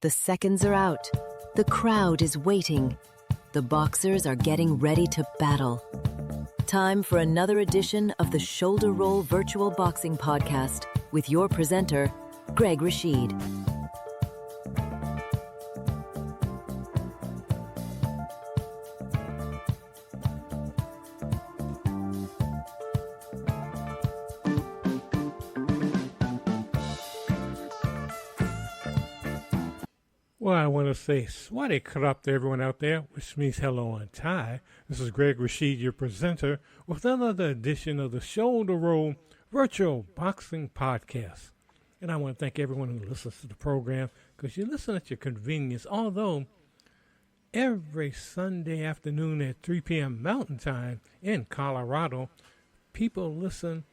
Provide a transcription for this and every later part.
The seconds are out. The crowd is waiting. The boxers are getting ready to battle. Time for another edition of the Shoulder Roll Virtual Boxing Podcast with your presenter, Greg Rashid. Well, I want to say swati krap to everyone out there, which means hello on Thai. This is Greg Rashid, your presenter, with another edition of the Shoulder Roll Virtual Boxing Podcast. And I want to thank everyone who listens to the program, because you listen at your convenience, although every Sunday afternoon at 3 p.m. Mountain Time in Colorado, people listen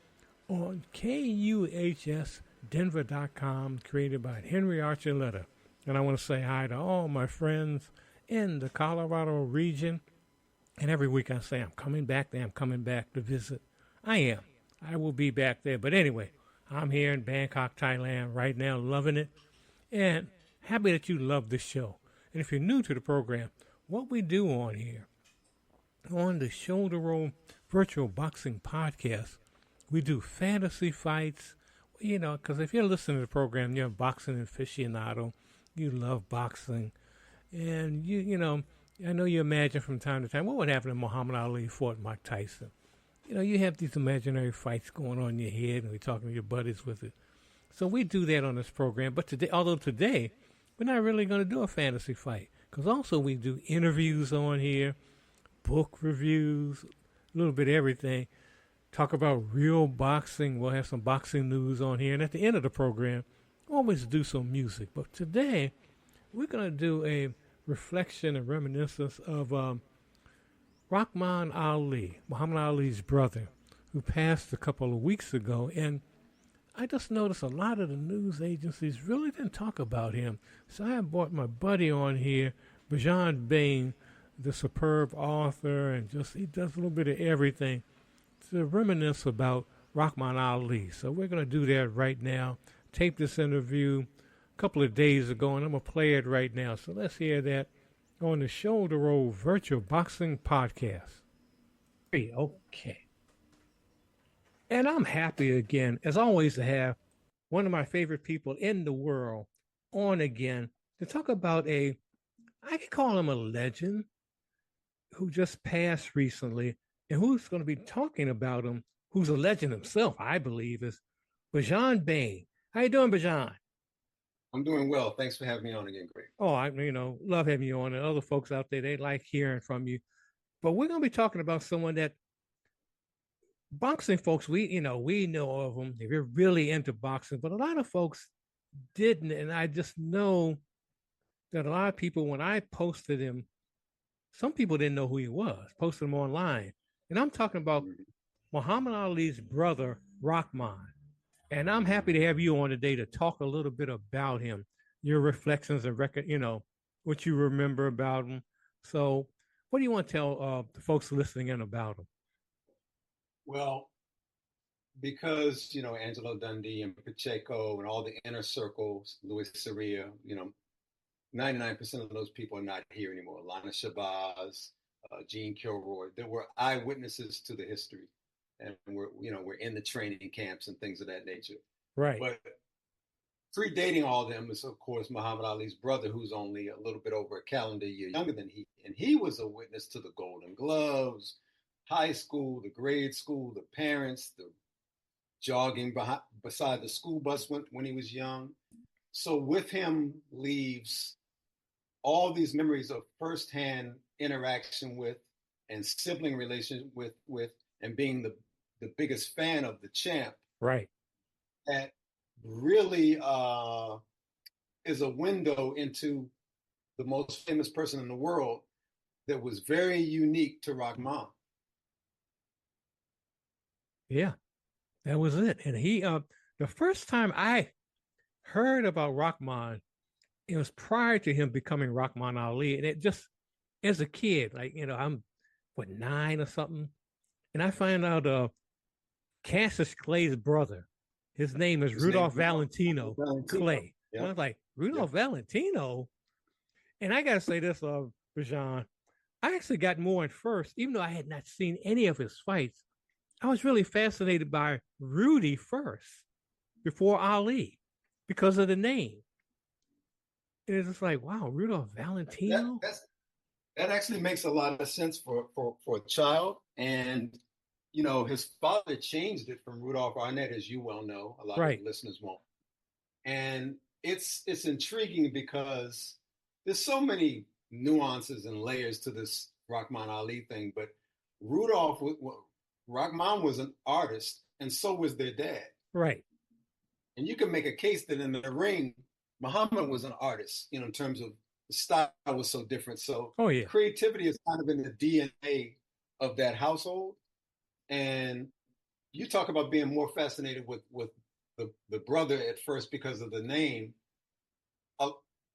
on KUHSdenver.com, created by Henry Archuleta. And I want to say hi to all my friends in the Colorado region. And every week I say, I'm coming back there. I'm coming back to visit. I am. I will be back there. But anyway, I'm here in Bangkok, Thailand right now, loving it. And happy that you love this show. And if you're new to the program, what we do on here, on the Shoulder Roll Virtual Boxing Podcast, we do fantasy fights. You know, because if you're listening to the program, you're a boxing aficionado. You love boxing, and you know, I know you imagine from time to time, what would happen if Muhammad Ali fought Mike Tyson? You know, you have these imaginary fights going on in your head, and we're talking to your buddies with it. So we do that on this program, but today, although today, we're not really going to do a fantasy fight, because also we do interviews on here, book reviews, a little bit of everything, talk about real boxing. We'll have some boxing news on here, and at the end of the program, always do some music. But today, we're going to do a reflection and reminiscence of Rahman Ali, Muhammad Ali's brother, who passed a couple of weeks ago. And I just noticed a lot of the news agencies really didn't talk about him. So I brought my buddy on here, Bijan Bayne, the superb author, and just he does a little bit of everything to reminisce about Rahman Ali. So we're going to do that right now. Taped this interview a couple of days ago, and I'm going to play it right now. So let's hear that on the Shoulder Roll Virtual Boxing Podcast. Okay. And I'm happy again, as always, to have one of my favorite people in the world on again to talk about I can call him a legend, who just passed recently, and who's going to be talking about him, who's a legend himself, I believe, is Bijan Bayne. How you doing, Bijan? I'm doing well. Thanks for having me on again, Greg. Oh, I love having you on, and other folks out there, they like hearing from you. But we're going to be talking about someone that boxing folks, we know of them. They're really into boxing, but a lot of folks didn't. And I just know that a lot of people, when I posted him, some people didn't know who he was, posted him online. And I'm talking about Muhammad Ali's brother, Rahman. And I'm happy to have you on today to talk a little bit about him, your reflections and what you remember about him. So what do you want to tell the folks listening in about him? Well, because, Angelo Dundee and Pacheco and all the inner circles, Luis Soria, 99% of those people are not here anymore. Lana Shabazz, Gene Kilroy, there were eyewitnesses to the history. And we're in the training camps and things of that nature. Right. But predating all of them is, of course, Muhammad Ali's brother, who's only a little bit over a calendar year younger than he. And he was a witness to the Golden Gloves, high school, the grade school, the parents, the jogging beside the school bus when he was young. So with him leaves all these memories of firsthand interaction with and sibling relation with and being the biggest fan of the champ. Right. That really is a window into the most famous person in the world that was very unique to Rahman. Yeah, that was it. And he, the first time I heard about Rahman, it was prior to him becoming Rahman Ali. And it just, as a kid, I'm 9 or something. And I find out Cassius Clay's brother, his name is Rudolph Valentino Clay. Yeah. And I was like, Rudolph Valentino. And I got to say this, Bijan, I actually got more at first, even though I had not seen any of his fights. I was really fascinated by Rudy first before Ali because of the name. And it's just like, wow, Rudolph Valentino. That actually makes a lot of sense for a child. And his father changed it from Rudolph Arnett, as you well know. A lot of the listeners won't. And it's intriguing because there's so many nuances and layers to this Rahman Ali thing. But Rahman was an artist, and so was their dad. Right. And you can make a case that in the ring, Muhammad was an artist, in terms of the style was so different. So creativity is kind of in the DNA of that household. And you talk about being more fascinated with the brother at first because of the name.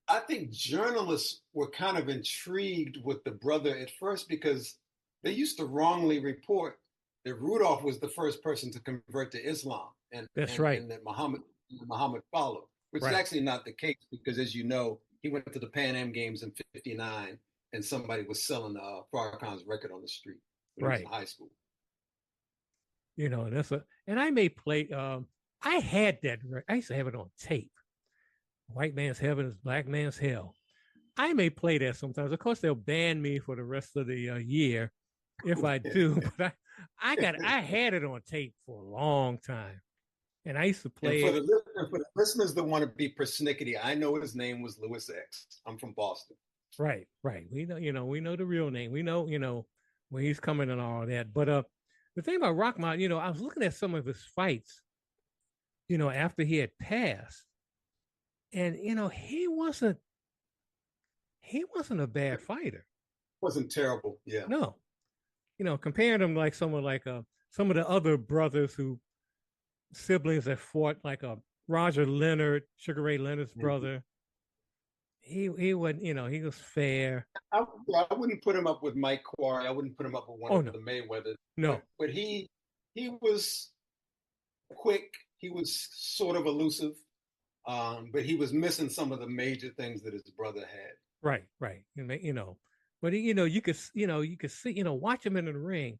I think journalists were kind of intrigued with the brother at first because they used to wrongly report that Rudolph was the first person to convert to Islam, and that Muhammad followed, which is actually not the case because, as you know, he went to the Pan Am Games in '59, and somebody was selling Farrakhan's record on the street when he was in high school. And I may play. I had that. I used to have it on tape. White man's heaven is black man's hell. I may play that sometimes. Of course, they'll ban me for the rest of the year if I do. But I had it on tape for a long time, and I used to play for the listeners that want to be persnickety, I know his name was Louis X. I'm from Boston. Right. We know, we know the real name. We know, where he's coming and all that. But the thing about Rahman, I was looking at some of his fights, after he had passed, and he wasn't a bad fighter. Wasn't terrible, yeah. No, comparing him like someone like some of the other brothers siblings that fought, like Roger Leonard, Sugar Ray Leonard's brother. He wasn't, he was fair. I wouldn't put him up with Mike Quarry. I wouldn't put him up with one of the Mayweathers. No, but he was quick. He was sort of elusive, but he was missing some of the major things that his brother had. Right. But you could see, watch him in the ring.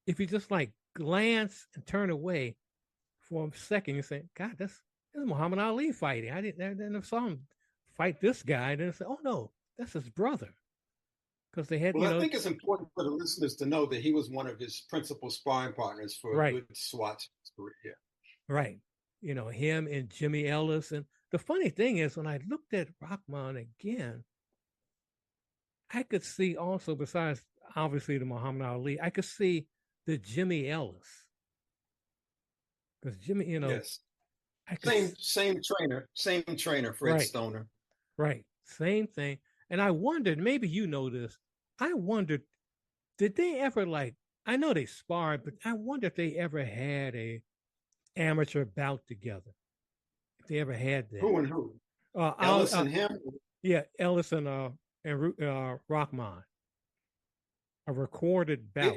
If you just like glance and turn away for a second, you say, "God, this is Muhammad Ali fighting." I never saw him fight this guy. And then say, "Oh no, that's his brother." Because they had. Well, I think it's important for the listeners to know that he was one of his principal sparring partners for a good swatch of his career. Yeah. Right. Him and Jimmy Ellis. And the funny thing is, when I looked at Rahman again, I could see also, besides obviously the Muhammad Ali, I could see the Jimmy Ellis. Because Jimmy, yes. Same trainer, Fred Stoner. Right. Same thing. And I wondered, maybe you know this, I wondered, did they ever I know they sparred, but I wonder if they ever had a amateur bout together. If they ever had that. Who and who? Ellis and him? Yeah, Ellis and Rahman. A recorded bout.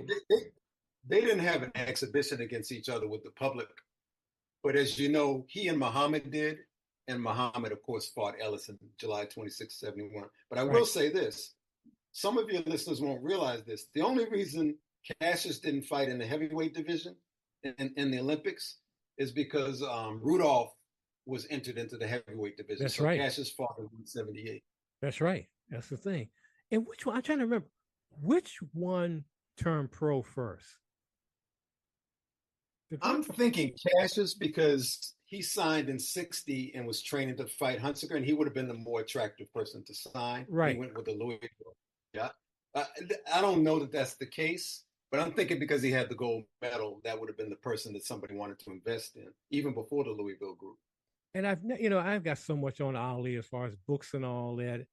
They didn't have an exhibition against each other with the public. But as you know, he and Muhammad did. And Muhammad, of course, fought Ellis in July 26, 71. But I will say this. Some of your listeners won't realize this. The only reason Cassius didn't fight in the heavyweight division in the Olympics is because Rudolph was entered into the heavyweight division. That's right. Cassius fought in 178. That's right. That's the thing. And which one? I'm trying to remember. Which one turned pro first? I'm thinking Cassius because he signed in 60 and was training to fight Hunsaker, and he would have been the more attractive person to sign. Right. He went with the Louisville. Yeah. I don't know that that's the case, but I'm thinking because he had the gold medal, that would have been the person that somebody wanted to invest in, even before the Louisville group. And I've got so much on Ali as far as books and all that,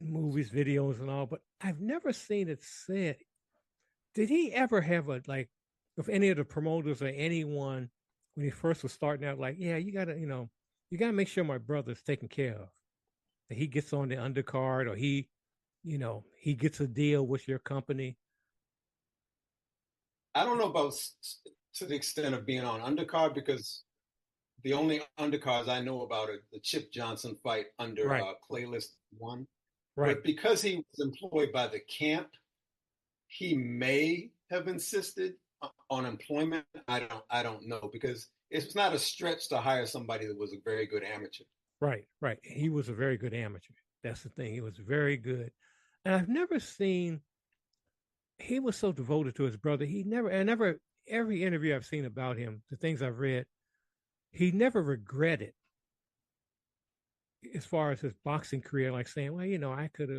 movies, videos and all, but I've never seen it said. Did he ever have if any of the promoters or anyone, when he first was starting out, you gotta make sure my brother's taken care of, that he gets on the undercard, or he gets a deal with your company? I don't know about to the extent of being on undercard, because the only undercards I know about are the Chip Johnson fight under Right, Playlist One. right, But because he was employed by the camp, he may have insisted on employment. I don't know because it's not a stretch to hire somebody that was a very good amateur. right, right. He was a very good amateur. That's the thing. He was very good. And I've never seen, he was so devoted to his brother. Every interview I've seen about him, the things I've read, he never regretted as far as his boxing career, like saying, well, I could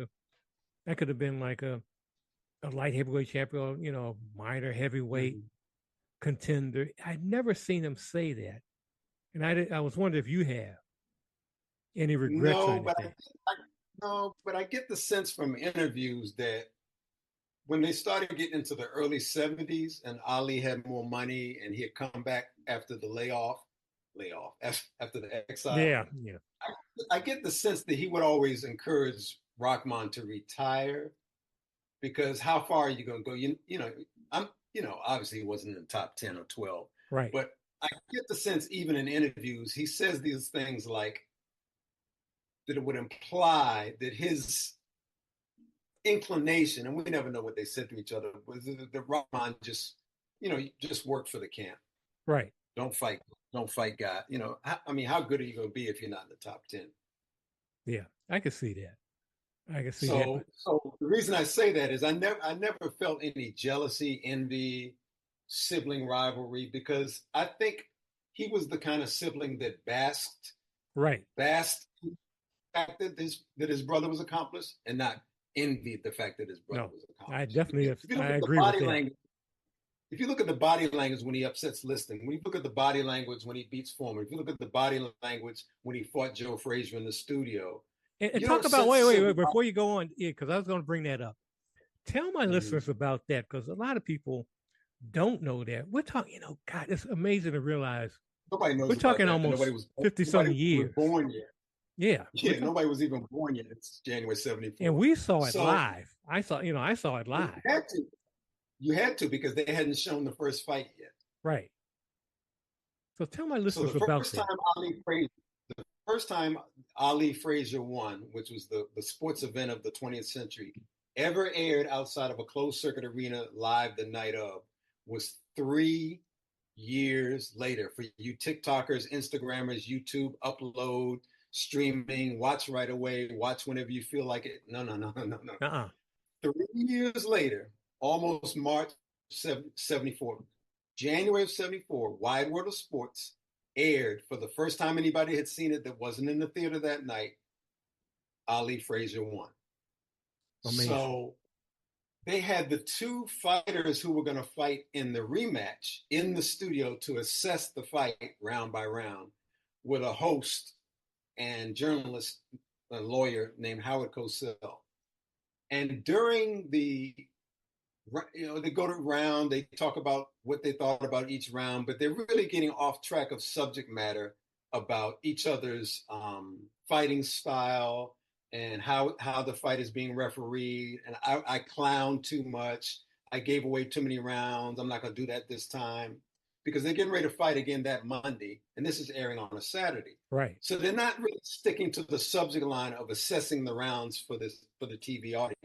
have been like a light heavyweight champion, or, minor heavyweight Mm-hmm. contender. I'd never seen him say that. And I was wondering if you have any regrets or No, anything. no, but I get the sense from interviews that when they started getting into the early 70s and Ali had more money and he had come back after the layoff after the exile, Yeah, yeah, I get the sense that he would always encourage Rahman to retire because how far are you going to go? Obviously he wasn't in the top 10 or 12, right, but I get the sense even in interviews, he says these things like that it would imply that his inclination, and we never know what they said to each other, was that Rahman just worked for the camp. right. Don't fight God. I mean, how good are you going to be if you're not in the top 10? Yeah, I can see that. I can see that. So the reason I say that is I never felt any jealousy, envy, sibling rivalry because I think he was the kind of sibling that Right. basked in the fact that his brother was accomplished and not envied the fact that his brother No, was I accomplished. definitely, If you look I at the agree with body that. language, if you look at the body language when he upsets Liston, when you look at the body language when he beats Foreman, if you look at the body language when he fought Joe Frazier in the studio, And you talk don't about, sense wait, sibling. before you go on, yeah, because I was going to bring that up. Tell my Mm-hmm. listeners about that because a lot of people don't know that. We're talking, God, it's amazing to realize Nobody we're knows about talking that. almost 50 something Was years. born yet. Yeah. Yeah, nobody was even born yet. It's January And 74. we saw it So live. I saw it you live. had to. You had to because they hadn't shown the first fight yet. Right. So tell my So listeners the about that. first time Ali Frazier won, which was the sports event of the 20th century, ever aired outside of a closed circuit arena live the night of, was 3 years later. For you TikTokers, Instagrammers, YouTube, upload, streaming, watch right away, watch whenever you feel like it. No, no, no, no, no. Uh-uh. 3 years later, almost March 74, January of 74, Wide World of Sports aired for the first time anybody had seen it that wasn't in the theater that night. Ali Frazier won. Amazing. So they had the two fighters who were going to fight in the rematch in the studio to assess the fight round by round with a host and journalist, a lawyer named Howard Cosell. And during they go to round, they talk about what they thought about each round, but they're really getting off track of subject matter about each other's fighting style and how the fight is being refereed. And I clowned too much. I gave away too many rounds. I'm not going to do that this time because they're getting ready to fight again that Monday, and this is airing on a Saturday. Right. So they're not really sticking to the subject line of assessing the rounds for the TV audience.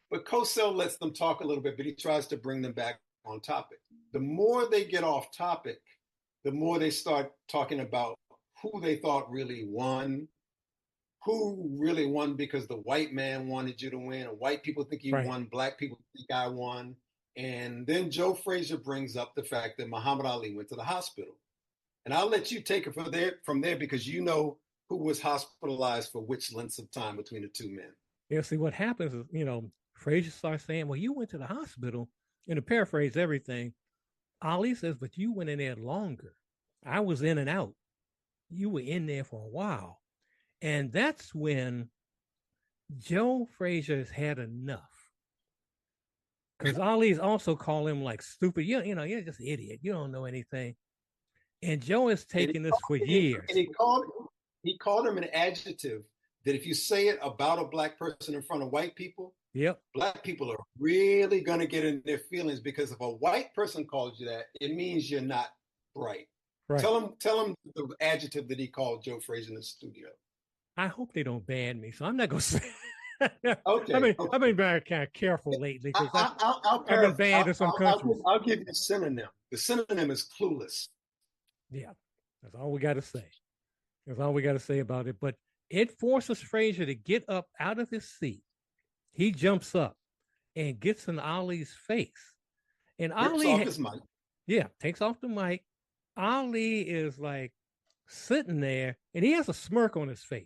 But Cosell lets them talk a little bit, but he tries to bring them back on topic. The more they get off topic, the more they start talking about who they thought really won, who really won because the white man wanted you to win, and white people think you won, black people think I won. And then Joe Frazier brings up the fact that Muhammad Ali went to the hospital. And I'll let you take it from there because you know who was hospitalized for which lengths of time between the two men. Yeah, see, what happens is, Frazier starts saying, well, you went to the hospital, and to paraphrase everything, Ali says, but you went in there longer. I was in and out. You were in there for a while. And that's when Joe Frazier has had enough. Because Ali's also called him like stupid. You're just an idiot. You don't know anything. And Joe has taken this for years. And he called him an adjective that if you say it about a black person in front of white people, yep, black people are really going to get in their feelings because if a white person calls you that, it means you're not bright. Right. Tell him the adjective that he called Joe Frazier in the studio. I hope they don't ban me, so I'm not going to say. Okay. I've been very kind of careful lately because I've been I'll, banned in some countries. I'll give you a synonym. The synonym is clueless. Yeah, that's all we got to say. That's all we got to say about it. But it forces Frazier to get up out of his seat. He jumps up and gets in Ali's face. And Rips Ali, off his mic. yeah, takes off the mic. Ali is like sitting there, and he has a smirk on his face.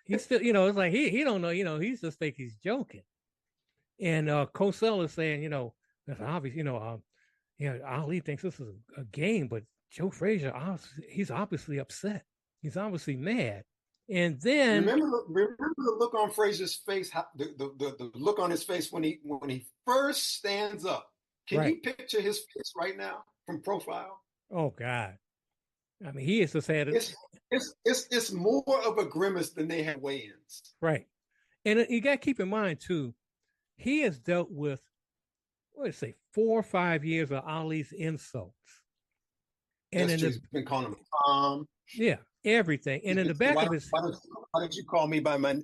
He's still, it's like he don't know, he's just think he's joking. And Cosell is saying, that's obvious, Ali thinks this is a game, but Joe Frazier, he's obviously upset. He's obviously mad. And then remember the look on Frazier's face, the look on his face when he first stands up. Can you picture his face right now from profile? Oh God. I mean, he is just had it. It's more of a grimace than they had weigh-ins. Right. And you got to keep in mind too, he has dealt with, 4 or 5 years of Ali's insults. And he's been calling him Tom. Yeah, everything. And in the back of his, why don't you call me by my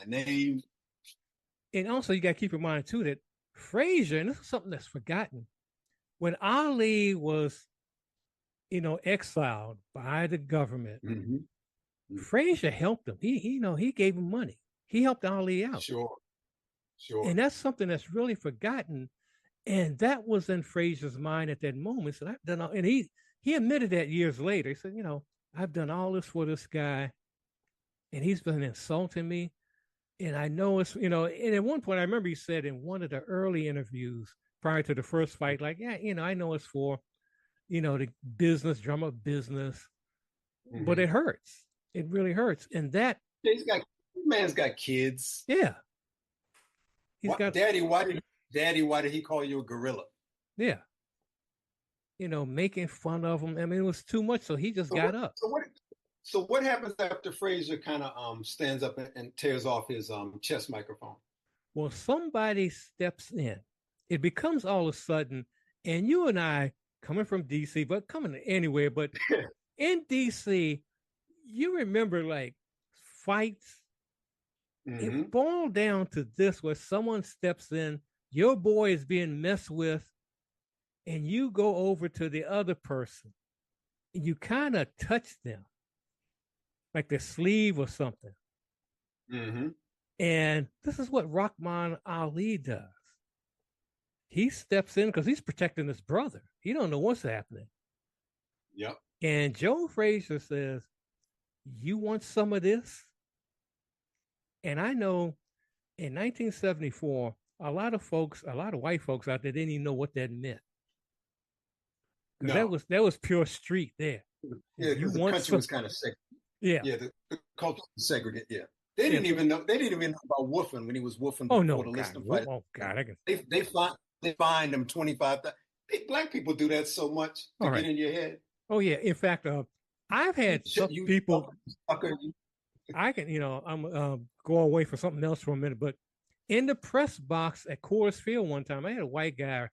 name? And also you got to keep in mind too that Frazier, and this is something that's forgotten, when Ali was, exiled by the government, Frazier helped him. He gave him money. He helped Ali out. Sure. And that's something that's really forgotten. And that was in Frazier's mind at that moment. So I've done all, and he admitted that years later. He said, I've done all this for this guy, and he's been insulting me. And I know it's, and at one point I remember he said in one of the early interviews prior to the first fight, like, yeah, I know it's for, the business, drama business, but it hurts. It really hurts. And that man's got kids. Yeah. Daddy, why did he call you a gorilla? Yeah. Making fun of him. I mean, it was too much. So he just got up. So what happens after Frazier kind of stands up and tears off his chest microphone? Well, somebody steps in. It becomes all of a sudden, and you and I, coming from DC, but coming anywhere, but in DC, you remember like fights. It boiled down to this, where someone steps in, your boy is being messed with, and you go over to the other person and you kind of touch them like their sleeve or something. And this is what Rahman Ali does. He steps in because he's protecting his brother. He don't know what's happening. Yep. And Joe Frazier says, you want some of this? And I know in 1974, a lot of white folks out there didn't even know what that meant. No. That was pure street there. Yeah, the country was kind of sick. Yeah. Yeah, the culture was segregated. Yeah. They didn't even know about woofing when he was woofing before the list of fight. Oh God, they fined him $25,000. Black people do that so much to get in your head. Oh yeah. In fact, I've had some people. I can, I'm go away for something else for a minute, but in the press box at Coors Field one time, I had a white guy,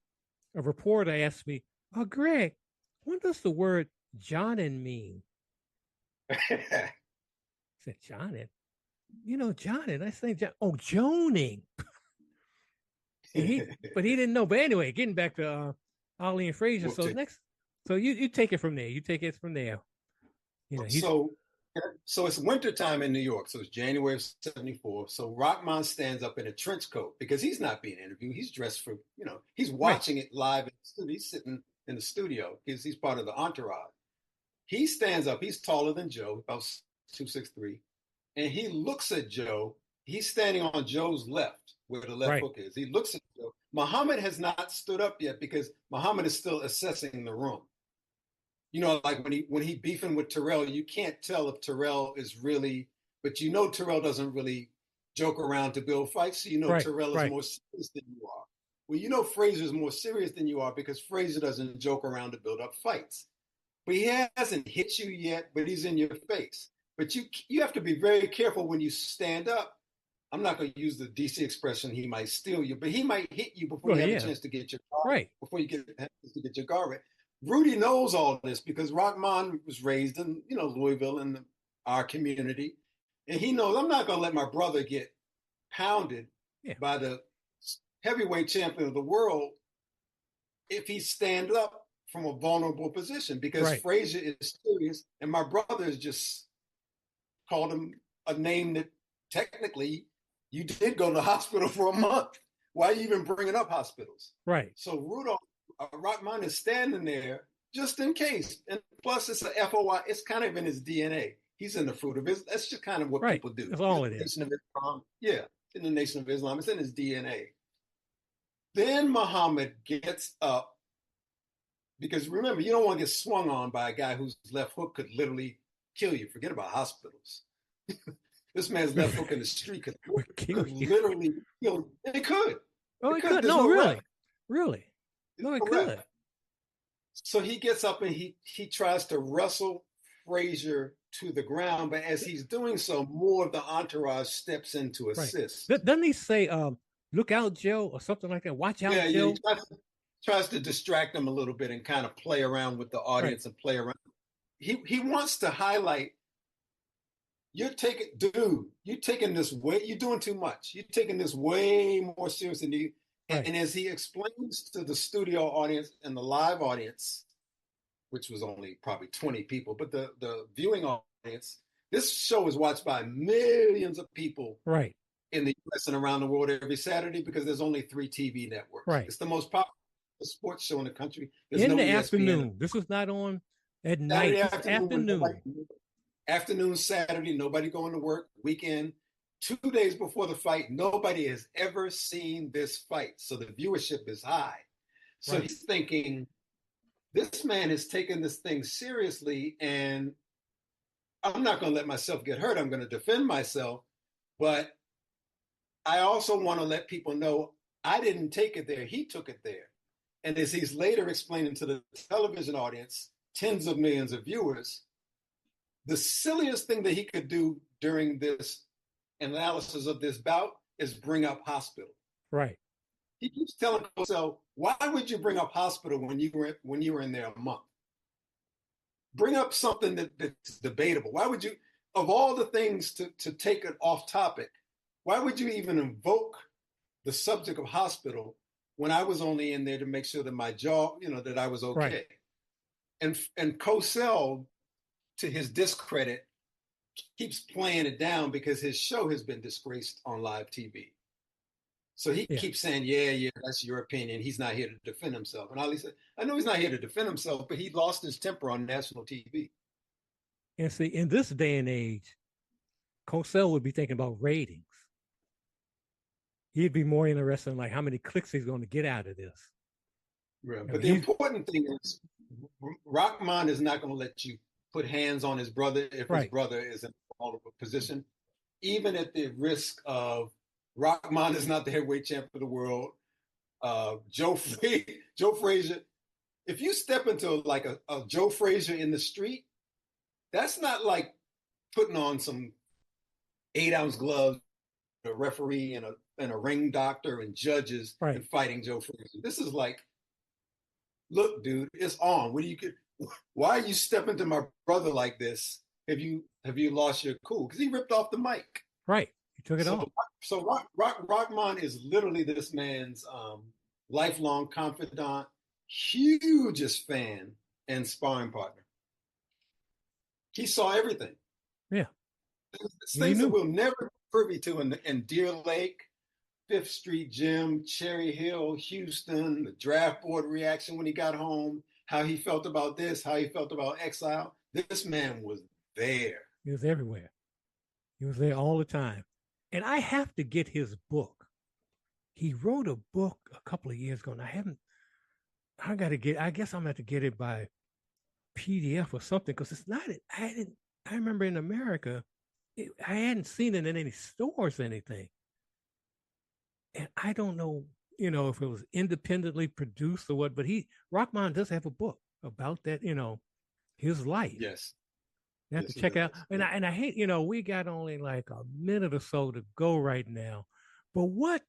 a reporter, asked me, "Oh, Greg, what does the word Jonin mean?" I said, "Jonin? Jonin? I say, joning." But he didn't know. But anyway, getting back to Ali and Frazier. So you take it from there. You take it from there. So it's wintertime in New York. So it's January of 74. So Rahman stands up in a trench coat because he's not being interviewed. He's dressed for, he's watching it live. He's sitting in the studio because he's part of the entourage. He stands up. He's taller than Joe, about 263. And he looks at Joe. He's standing on Joe's left, where the left hook is. He looks at Joe. Muhammad has not stood up yet because Muhammad is still assessing the room. Like when he beefing with Terrell, you can't tell if Terrell is really, but Terrell doesn't really joke around to build fights. So Terrell is more serious than you are. Well, Frazier is more serious than you are because Frazier doesn't joke around to build up fights. But he hasn't hit you yet, but he's in your face. But you have to be very careful when you stand up. I'm not going to use the DC expression, he might steal you, but he might hit you before you have a chance to get your guard. Before you get a chance to get your guard right. Rudy knows all this because Rahman was raised in, Louisville in our community. And he knows I'm not going to let my brother get pounded by the heavyweight champion of the world if he stands up from a vulnerable position, because Frazier is serious and my brother has just called him a name that technically you did go to the hospital for a month. Why are you even bringing up hospitals? Right. So Rahman is standing there just in case. And plus it's a FOI. It's kind of in his DNA. He's in the fruit of his. That's just kind of what people do. That's all it is. In the Nation of Islam. It's in his DNA. Then Muhammad gets up, because remember, you don't want to get swung on by a guy whose left hook could literally kill you. Forget about hospitals. This man's left hook in the street could literally kill you. It could. Oh, it could. No, really. Really? No, it could. So he gets up and he tries to wrestle Frazier to the ground, but as he's doing so, more of the entourage steps in to assist. Doesn't he say, look out, Joe, or something like that? Watch out, Joe. He tries to distract them a little bit and kind of play around with the audience and play around. He wants to highlight, you're taking this way, you're doing too much. You're taking this way more serious than you. And as he explains to the studio audience and the live audience, which was only probably 20 people, but the viewing audience, this show is watched by millions of people in the US and around the world every Saturday, because there's only 3 TV networks. It's the most popular sports show in the country. There's in the afternoon. This was not on at night. Afternoon, Saturday, nobody going to work. Weekend, 2 days before the fight, nobody has ever seen this fight. So the viewership is high. So he's thinking, this man is taking this thing seriously, and I'm not going to let myself get hurt. I'm going to defend myself. But I also want to let people know I didn't take it there. He took it there. And as he's later explaining to the television audience, tens of millions of viewers, the silliest thing that he could do during this analysis of this bout is bring up hospital. He keeps telling himself, why would you bring up hospital when you were in there a month? Bring up something that's debatable. Why would you, of all the things to take it off topic, why would you even invoke the subject of hospital when I was only in there to make sure that my jaw, that I was okay? And Cosell, to his discredit, keeps playing it down because his show has been disgraced on live TV. So he keeps saying, yeah, that's your opinion. He's not here to defend himself. And Ali said, I know he's not here to defend himself, but he lost his temper on national TV. And see, in this day and age, Cosell would be thinking about ratings. He'd be more interested in like how many clicks he's going to get out of this. Right. But the important thing is, Rahman is not going to let you put hands on his brother if his brother is in a vulnerable position, even at the risk of Rahman is not the heavyweight champion of the world. Joe Frazier, if you step into like a Joe Frazier in the street, that's not like putting on some 8-ounce gloves, a referee and a ring doctor and judges and fighting Joe Frazier. This is like, look, dude, it's on. Why are you stepping to my brother like this? Have you lost your cool? Because he ripped off the mic. He took it off. So Rahman is literally this man's lifelong confidant, hugest fan, and sparring partner. He saw everything. Things that we'll never be privy to in Deer Lake, Fifth Street Gym, Cherry Hill, Houston, the draft board reaction when he got home, how he felt about this, how he felt about exile. This man was there. He was everywhere. He was there all the time. And I have to get his book. He wrote a book a couple of years ago, and I guess I'm going to have to get it by PDF or something, because it's not, I remember in America, I hadn't seen it in any stores or anything. And I don't know, if it was independently produced or what, but Rahman does have a book about that, his life. Yes. You have to check out. And I hate, we got only like a minute or so to go right now. But what,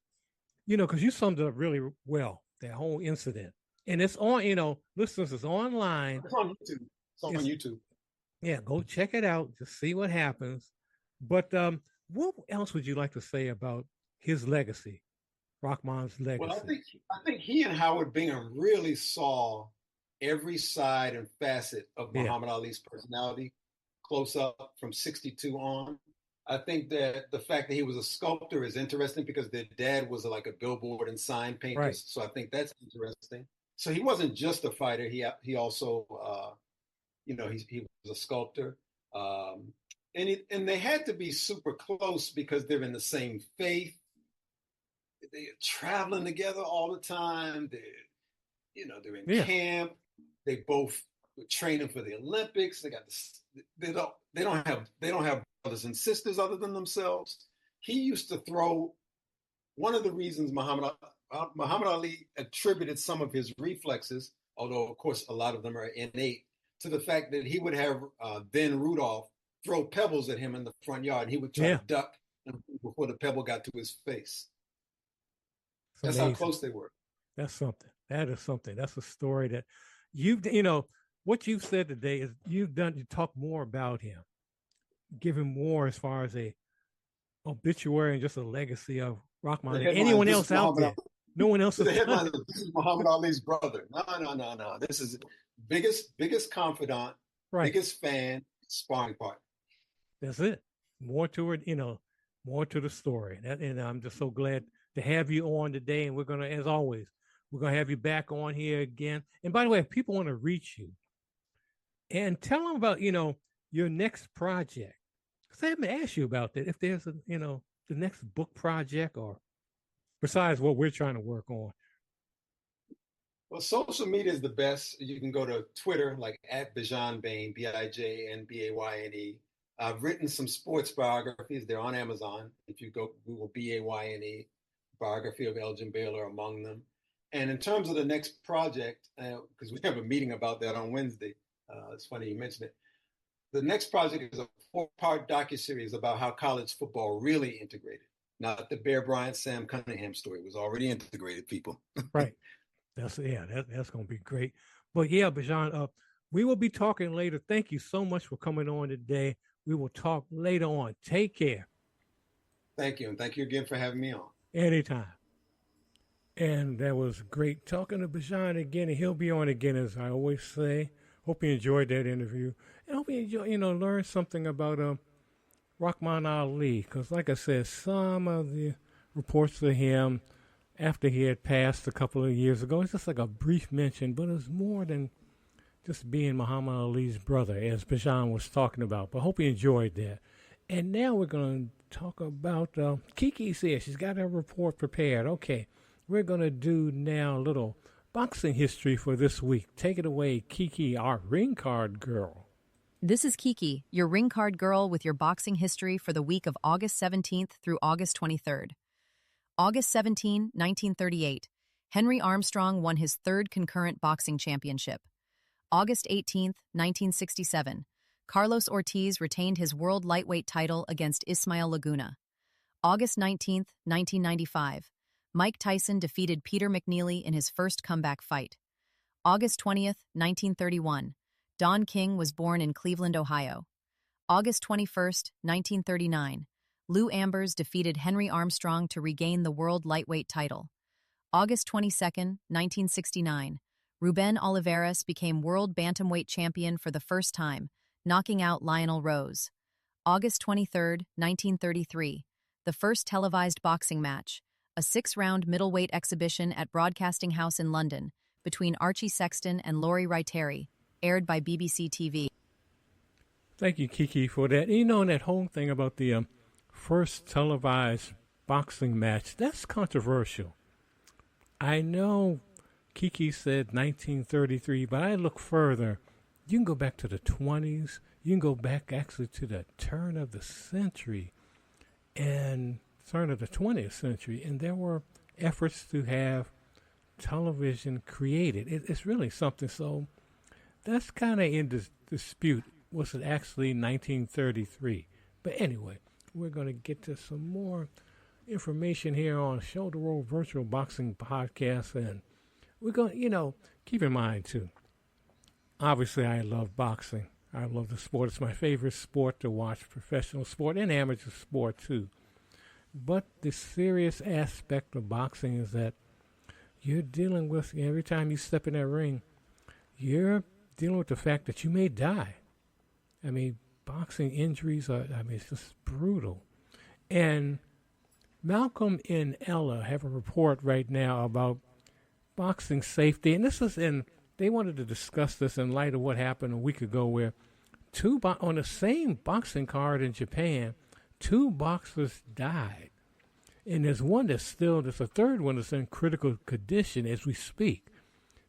because you summed it up really well, that whole incident. And it's on, listeners, it's online. It's on YouTube. It's on It's YouTube. Yeah, go check it out. Just see what happens. But what else would you like to say about his legacy, Rahman's Well, legacy? I think he and Howard Bingham really saw every side and facet of Yeah, Muhammad Ali's personality close up from 62 on. I think that the fact that he was a sculptor is interesting because their dad was like a billboard and sign painter. right. So I think that's interesting. So he wasn't just a fighter. He also, he was a sculptor. Um, and they had to be super close because they're in the same faith. They're traveling together all the time. They're in Yeah, camp. They both were training for the Olympics. They got this. They don't have brothers and sisters other than themselves. He used to throw. One of the reasons Muhammad Ali attributed some of his reflexes, although of course a lot of them are innate, to the fact that he would have then Rudolph throw pebbles at him in the front yard, and he would try yeah. to duck before the pebble got to his face. It's That's how amazing. close they were. That's something. That is something. That's a story that what you've said today is you talk more about him, give him more as far as a obituary and just a legacy of Rahman The than headline: anyone This else is out Muhammad there. Ali. No one else The has done headline it. is This is Muhammad Ali's brother. No. This is biggest confidant, Right. biggest fan, sparring partner. That's it. More to it, more to the story. And I'm just so glad to have you on today. And we're gonna, as always, we're gonna have you back on here again. And by the way, if people want to reach you and tell them about, your next project. Because I haven't asked you about that. If there's the next book project or besides what we're trying to work on. Well, social media is the best. You can go to Twitter, like at Bijan Bayne, BIJNBAYNE. I've written some sports biographies. They're on Amazon. If you go Google BAYNE, biography of Elgin Baylor among them. And in terms of the next project, because we have a meeting about that on Wednesday, it's funny you mentioned it. The next project is a 4-part docuseries about how college football really integrated. Not the Bear Bryant, Sam Cunningham story. It was already integrated, people. Right. That's gonna be great. But yeah, Bijan, we will be talking later. Thank you so much for coming on today. We will talk later on. Take care. Thank you. And thank you again for having me on. Anytime. And that was great talking to Bijan again, and he'll be on again, as I always say. Hope you enjoyed that interview, and hope you learn something about Rahman Ali, because like I said, some of the reports of him after he had passed a couple of years ago, it's just like a brief mention, but it's more than just being Muhammad Ali's brother, as Bijan was talking about. But hope you enjoyed that. And now we're going to talk about Kiki's here. She's got her report prepared. Okay, we're going to do now a little boxing history for this week. Take it away, Kiki, our ring card girl. This is Kiki, your ring card girl with your boxing history for the week of August 17th through August 23rd. August 17, 1938, Henry Armstrong won his third concurrent boxing championship. August 18, 1967, Carlos Ortiz retained his world lightweight title against Ismael Laguna. August 19, 1995, Mike Tyson defeated Peter McNeely in his first comeback fight. August 20th, 1931, Don King was born in Cleveland, Ohio. August 21st, 1939, Lou Ambers defeated Henry Armstrong to regain the world lightweight title. August 22nd, 1969, Ruben Olivares became world bantamweight champion for the first time, knocking out Lionel Rose. August 23rd, 1933, the first televised boxing match, a 6-round middleweight exhibition at Broadcasting House in London between Archie Sexton and Laurie Ryteri, aired by BBC TV. Thank you, Kiki, for that. And that whole thing about the first televised boxing match, that's controversial. I know Kiki said 1933, but I look further. You can go back to the 20s. You can go back actually to the turn of the century and turn of the 20th century, and there were efforts to have television created. It's really something. So that's kind of in dispute. Was it actually 1933? But anyway, we're going to get to some more information here on Shoulder Roll Virtual Boxing Podcast, and we're going, keep in mind, too, obviously I love boxing. I love the sport. It's my favorite sport to watch, professional sport and amateur sport, too. But the serious aspect of boxing is that you're dealing with, every time you step in that ring, you're dealing with the fact that you may die. I mean, boxing injuries it's just brutal. And Malcolm and Ella have a report right now about boxing safety. And they wanted to discuss this in light of what happened a week ago where on the same boxing card in Japan, 2 boxers died. And there's a third one that's in critical condition as we speak.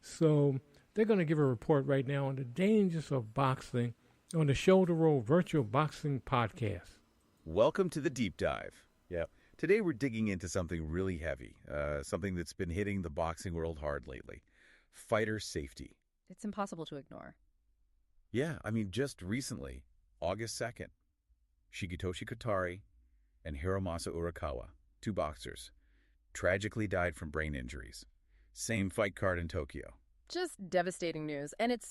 So they're going to give a report right now on the dangers of boxing on the Shoulder Roll Virtual Boxing Podcast. Welcome to the Deep Dive. Yeah. Today we're digging into something really heavy, something that's been hitting the boxing world hard lately. Fighter safety. It's impossible to ignore. Yeah, I mean, just recently, August 2nd, Shigetoshi Kotari and Hiromasa Urakawa, 2 boxers, tragically died from brain injuries. Same fight card in Tokyo. Just devastating news. And it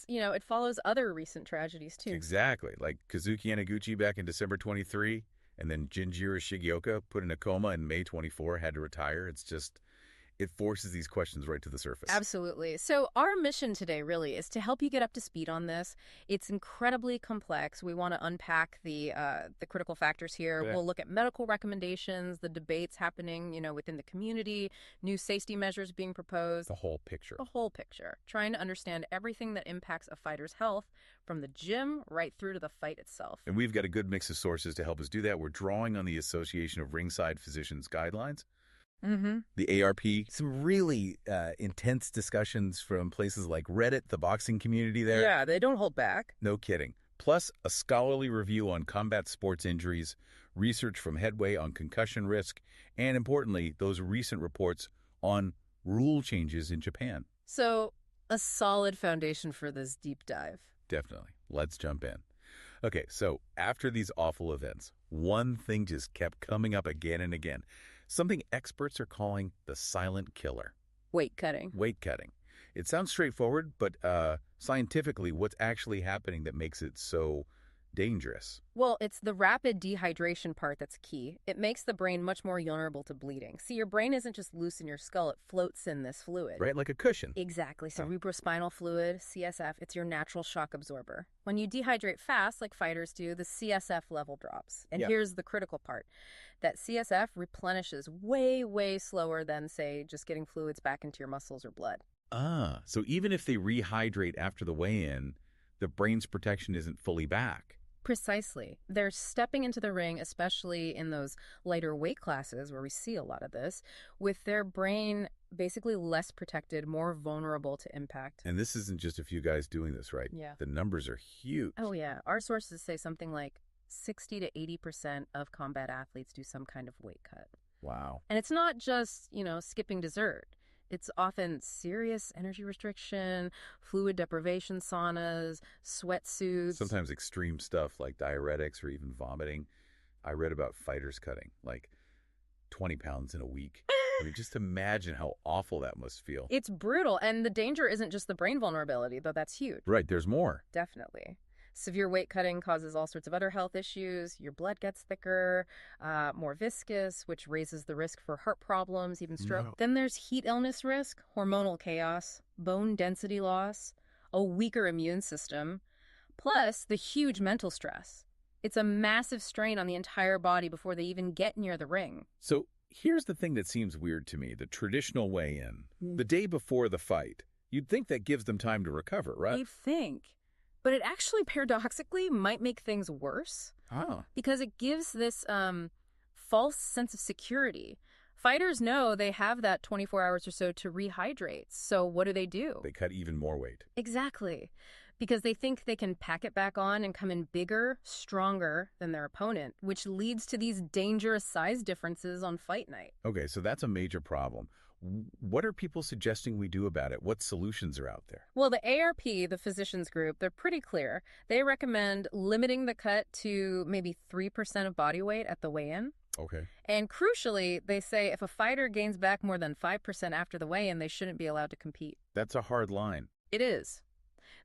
follows other recent tragedies, too. Exactly. Like Kazuki Yanaguchi back in December 23, and then Jinjiro Shigeoka put in a coma in May 24, had to retire. It forces these questions right to the surface. Absolutely. So our mission today really is to help you get up to speed on this. It's incredibly complex. We want to unpack the critical factors here. Yeah. We'll look at medical recommendations, the debates happening, within the community, new safety measures being proposed. The whole picture. The whole picture. Trying to understand everything that impacts a fighter's health from the gym right through to the fight itself. And we've got a good mix of sources to help us do that. We're drawing on the Association of Ringside Physicians guidelines. Mm-hmm. The ARP, some really intense discussions from places like Reddit, the boxing community there. Yeah, they don't hold back. No kidding. Plus, a scholarly review on combat sports injuries, research from Headway on concussion risk, and importantly, those recent reports on rule changes in Japan. So, a solid foundation for this deep dive. Definitely. Let's jump in. Okay, so after these awful events, one thing just kept coming up again and again. Something experts are calling the silent killer. Weight cutting. Weight cutting. It sounds straightforward, but scientifically, what's actually happening that makes it so dangerous? Well, it's the rapid dehydration part that's key. It makes the brain much more vulnerable to bleeding. See, your brain isn't just loose in your skull, it floats in this fluid. Right, like a cushion. Exactly. Cerebrospinal fluid, CSF, it's your natural shock absorber. When you dehydrate fast, like fighters do, the CSF level drops. And here's the critical part. That CSF replenishes way, way slower than, say, just getting fluids back into your muscles or blood. So even if they rehydrate after the weigh-in, the brain's protection isn't fully back. Precisely. They're stepping into the ring, especially in those lighter weight classes where we see a lot of this, with their brain basically less protected, more vulnerable to impact. And this isn't just a few guys doing this, right? Yeah. The numbers are huge. Oh, yeah. Our sources say something like 60 to 80% of combat athletes do some kind of weight cut. Wow. And it's not just, skipping dessert. It's often serious energy restriction, fluid deprivation saunas, sweatsuits. Sometimes extreme stuff like diuretics or even vomiting. I read about fighters cutting, like 20 pounds in a week. I mean, just imagine how awful that must feel. It's brutal. And the danger isn't just the brain vulnerability, though that's huge. Right, there's more. Definitely. Severe weight cutting causes all sorts of other health issues. Your blood gets thicker, more viscous, which raises the risk for heart problems, even stroke. No. Then there's heat illness risk, hormonal chaos, bone density loss, a weaker immune system, plus the huge mental stress. It's a massive strain on the entire body before they even get near the ring. So here's the thing that seems weird to me, the traditional weigh-in. The day before the fight, you'd think that gives them time to recover, right? You think. But it actually, paradoxically, might make things worse. Oh. Because it gives this false sense of security. Fighters know they have that 24 hours or so to rehydrate. So what do? They cut even more weight. Exactly. Because they think they can pack it back on and come in bigger, stronger than their opponent, which leads to these dangerous size differences on fight night. Okay, so that's a major problem. What are people suggesting we do about it? What solutions are out there? Well, the ARP, the physicians group, they're pretty clear. They recommend limiting the cut to maybe 3% of body weight at the weigh-in. Okay. And crucially, they say if a fighter gains back more than 5% after the weigh-in, they shouldn't be allowed to compete. That's a hard line. It is.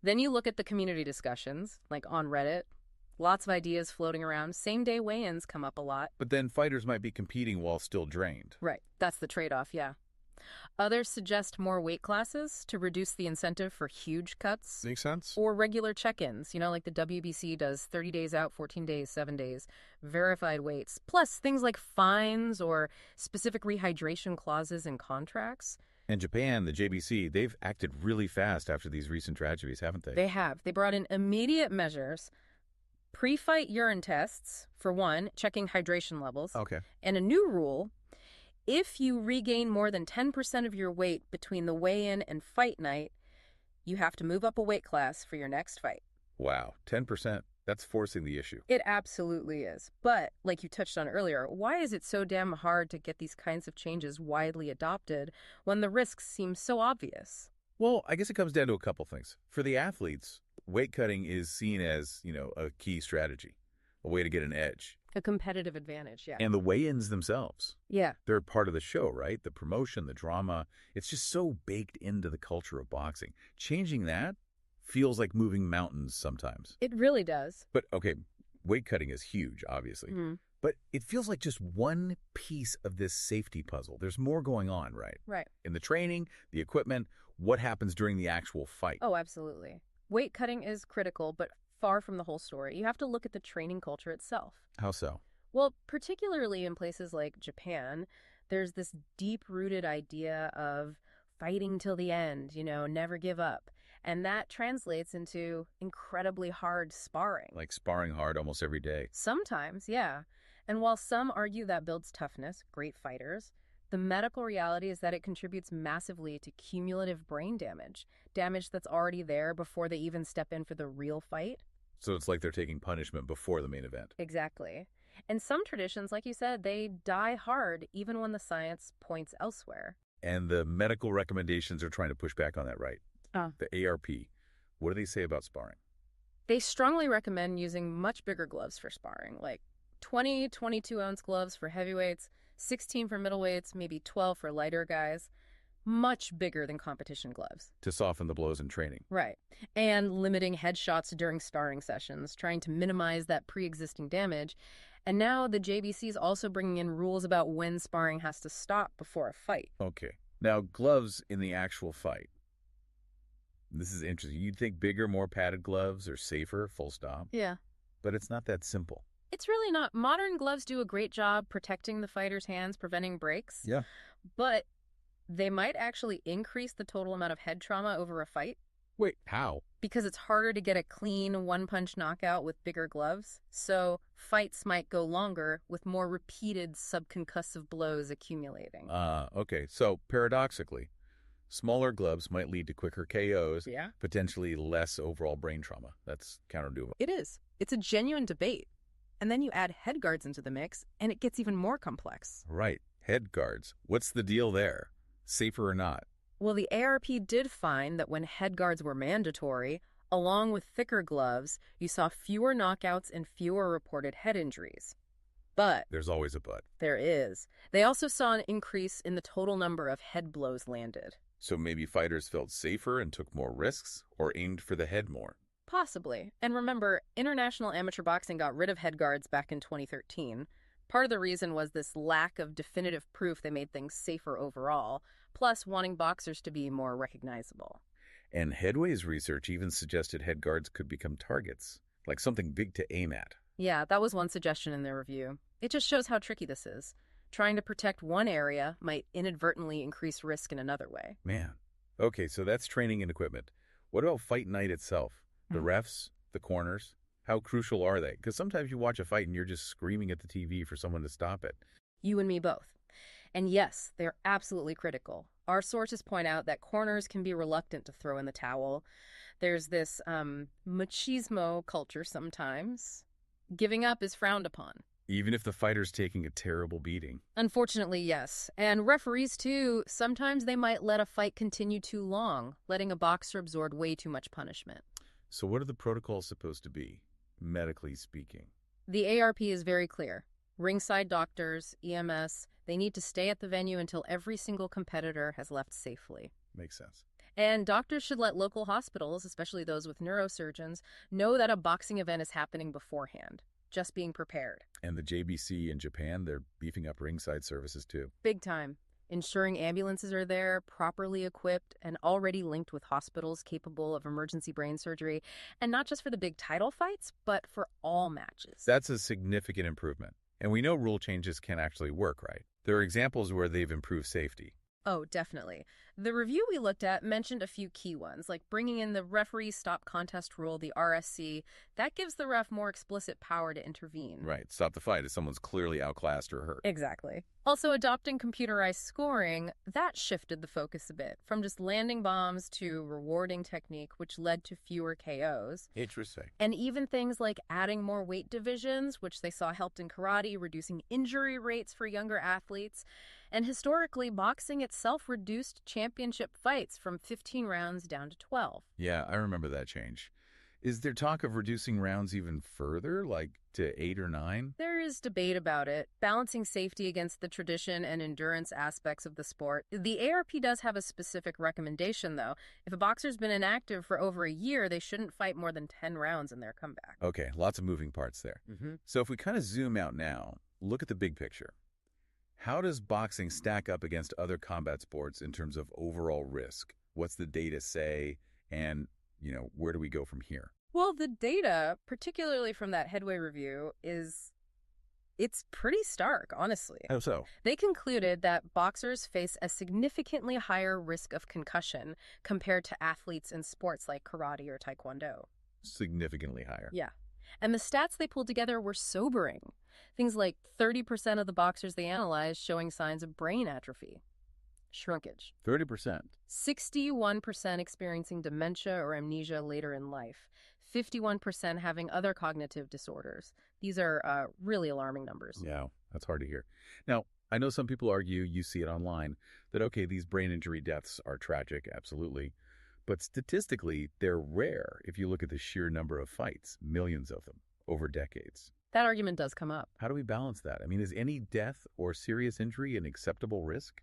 Then you look at the community discussions, like on Reddit. Lots of ideas floating around. Same-day weigh-ins come up a lot. But then fighters might be competing while still drained. Right. That's the trade-off, yeah. Others suggest more weight classes to reduce the incentive for huge cuts. Makes sense. Or regular check-ins, like the WBC does 30 days out, 14 days, 7 days, verified weights. Plus things like fines or specific rehydration clauses in contracts. And Japan, the JBC, they've acted really fast after these recent tragedies, haven't they? They have. They brought in immediate measures. Pre-fight urine tests, for one, checking hydration levels. Okay. And a new rule, if you regain more than 10% of your weight between the weigh-in and fight night, you have to move up a weight class for your next fight. Wow, 10%. That's forcing the issue. It absolutely is. But, like you touched on earlier, why is it so damn hard to get these kinds of changes widely adopted when the risks seem so obvious? Well, I guess it comes down to a couple things. For the athletes, weight cutting is seen as, a key strategy, a way to get an edge. A competitive advantage, yeah. And the weigh-ins themselves. Yeah. They're part of the show, right? The promotion, the drama. It's just so baked into the culture of boxing. Changing that feels like moving mountains sometimes. It really does. But, okay, weight cutting is huge, obviously. Mm-hmm. But it feels like just one piece of this safety puzzle. There's more going on, right? Right. In the training, the equipment, what happens during the actual fight. Oh, absolutely. Weight cutting is critical, but far from the whole story. You have to look at the training culture itself. How so? Well, particularly in places like Japan, there's this deep-rooted idea of fighting till the end, never give up. And that translates into incredibly hard sparring. Like sparring hard almost every day. Sometimes, yeah. And while some argue that builds toughness, great fighters, the medical reality is that it contributes massively to cumulative brain damage that's already there before they even step in for the real fight. So it's like they're taking punishment before the main event. Exactly. And some traditions, like you said, they die hard even when the science points elsewhere. And the medical recommendations are trying to push back on that, right? The ARP. What do they say about sparring? They strongly recommend using much bigger gloves for sparring, like 20, 22-ounce gloves for heavyweights, 16 for middleweights, maybe 12 for lighter guys. Much bigger than competition gloves. To soften the blows in training. Right. And limiting headshots during sparring sessions, trying to minimize that pre-existing damage. And now the JBC is also bringing in rules about when sparring has to stop before a fight. Okay. Now, gloves in the actual fight. This is interesting. You'd think bigger, more padded gloves are safer, full stop. Yeah. But it's not that simple. It's really not. Modern gloves do a great job protecting the fighter's hands, preventing breaks. Yeah. But they might actually increase the total amount of head trauma over a fight. Wait, how? Because it's harder to get a clean one-punch knockout with bigger gloves. So fights might go longer with more repeated subconcussive blows accumulating. Okay. So paradoxically, smaller gloves might lead to quicker KOs, potentially less overall brain trauma. That's counterdoable. It is. It's a genuine debate. And then you add head guards into the mix, and it gets even more complex. Right. Head guards. What's the deal there? Safer or not? Well, the ARP did find that when head guards were mandatory, along with thicker gloves, you saw fewer knockouts and fewer reported head injuries. But there's always a but. There is. They also saw an increase in the total number of head blows landed. So maybe fighters felt safer and took more risks or aimed for the head more. Possibly. And remember, International Amateur Boxing got rid of head guards back in 2013. Part of the reason was this lack of definitive proof they made things safer overall, plus wanting boxers to be more recognizable. And Headway's research even suggested head guards could become targets, like something big to aim at. Yeah, that was one suggestion in their review. It just shows how tricky this is. Trying to protect one area might inadvertently increase risk in another way. Man. Okay, so that's training and equipment. What about fight night itself? The refs, the corners, how crucial are they? Because sometimes you watch a fight and you're just screaming at the TV for someone to stop it. You and me both. And yes, they're absolutely critical. Our sources point out that corners can be reluctant to throw in the towel. There's this machismo culture sometimes. Giving up is frowned upon. Even if the fighter's taking a terrible beating. Unfortunately, yes. And referees, too, sometimes they might let a fight continue too long, letting a boxer absorb way too much punishment. So what are the protocols supposed to be, medically speaking? The ARP is very clear. Ringside doctors, EMS, they need to stay at the venue until every single competitor has left safely. Makes sense. And doctors should let local hospitals, especially those with neurosurgeons, know that a boxing event is happening beforehand. Just being prepared. And the JBC in Japan, they're beefing up ringside services too. Big time. Ensuring ambulances are there, properly equipped, and already linked with hospitals capable of emergency brain surgery. And not just for the big title fights, but for all matches. That's a significant improvement. And we know rule changes can actually work, right? There are examples where they've improved safety. Oh, definitely. The review we looked at mentioned a few key ones, like bringing in the referee stop contest rule, the RSC. That gives the ref more explicit power to intervene. Right. Stop the fight if someone's clearly outclassed or hurt. Exactly. Also, adopting computerized scoring, that shifted the focus a bit, from just landing bombs to rewarding technique, which led to fewer KOs. Interesting. And even things like adding more weight divisions, which they saw helped in karate, reducing injury rates for younger athletes. And historically, boxing itself reduced championship fights from 15 rounds down to 12. Yeah, I remember that change. Is there talk of reducing rounds even further, like to 8 or 9? There is debate about it, balancing safety against the tradition and endurance aspects of the sport. The ARP does have a specific recommendation, though. If a boxer's been inactive for over a year, they shouldn't fight more than 10 rounds in their comeback. Okay, lots of moving parts there. So if we kind of zoom out now, look at the big picture. How does boxing stack up against other combat sports in terms of overall risk? What's the data say? And, where do we go from here? Well, the data, particularly from that Headway review, it's pretty stark, honestly. How so? They concluded that boxers face a significantly higher risk of concussion compared to athletes in sports like karate or taekwondo. Significantly higher. Yeah. And the stats they pulled together were sobering. Things like 30% of the boxers they analyzed showing signs of brain atrophy, shrinkage. 30%. 61% experiencing dementia or amnesia later in life. 51% having other cognitive disorders. These are really alarming numbers. Yeah, that's hard to hear. Now, I know some people argue, you see it online, that, okay, these brain injury deaths are tragic, absolutely. But statistically, they're rare if you look at the sheer number of fights, millions of them, over decades. That argument does come up. How do we balance that? I mean, is any death or serious injury an acceptable risk?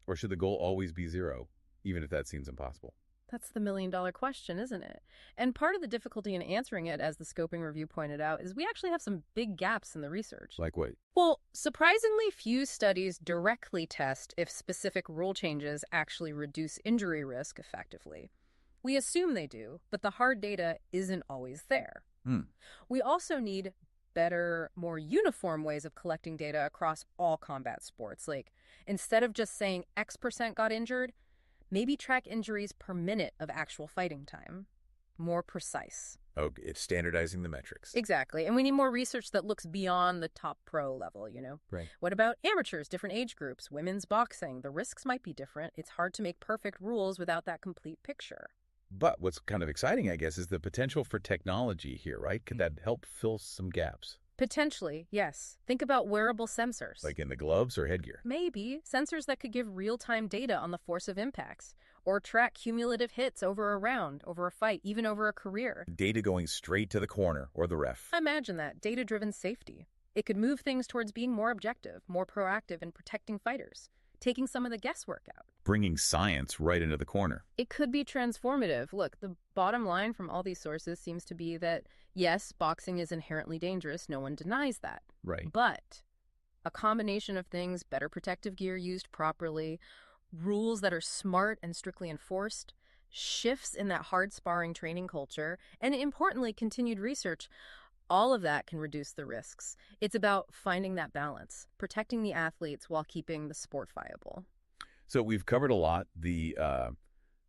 Or should the goal always be 0, even if that seems impossible? That's the million-dollar question, isn't it? And part of the difficulty in answering it, as the scoping review pointed out, is we actually have some big gaps in the research. Like what? Well, surprisingly few studies directly test if specific rule changes actually reduce injury risk effectively. We assume they do, but the hard data isn't always there. We also need better, more uniform ways of collecting data across all combat sports. Like, instead of just saying X% got injured, maybe track injuries per minute of actual fighting time. More precise. Oh, it's standardizing the metrics. Exactly. And we need more research that looks beyond the top pro level, Right. What about amateurs, different age groups, women's boxing? The risks might be different. It's hard to make perfect rules without that complete picture. But what's kind of exciting, I guess, is the potential for technology here, right? Could that help fill some gaps? Potentially, yes. Think about wearable sensors. Like in the gloves or headgear? Maybe. Sensors that could give real-time data on the force of impacts, or track cumulative hits over a round, over a fight, even over a career. Data going straight to the corner or the ref. Imagine that. Data-driven safety. It could move things towards being more objective, more proactive in protecting fighters, taking some of the guesswork out. Bringing science right into the corner. It could be transformative. Look, the bottom line from all these sources seems to be that, yes, boxing is inherently dangerous. No one denies that. Right. But a combination of things, better protective gear used properly, rules that are smart and strictly enforced, shifts in that hard sparring training culture, and importantly, continued research, all of that can reduce the risks. It's about finding that balance, protecting the athletes while keeping the sport viable. So we've covered a lot, the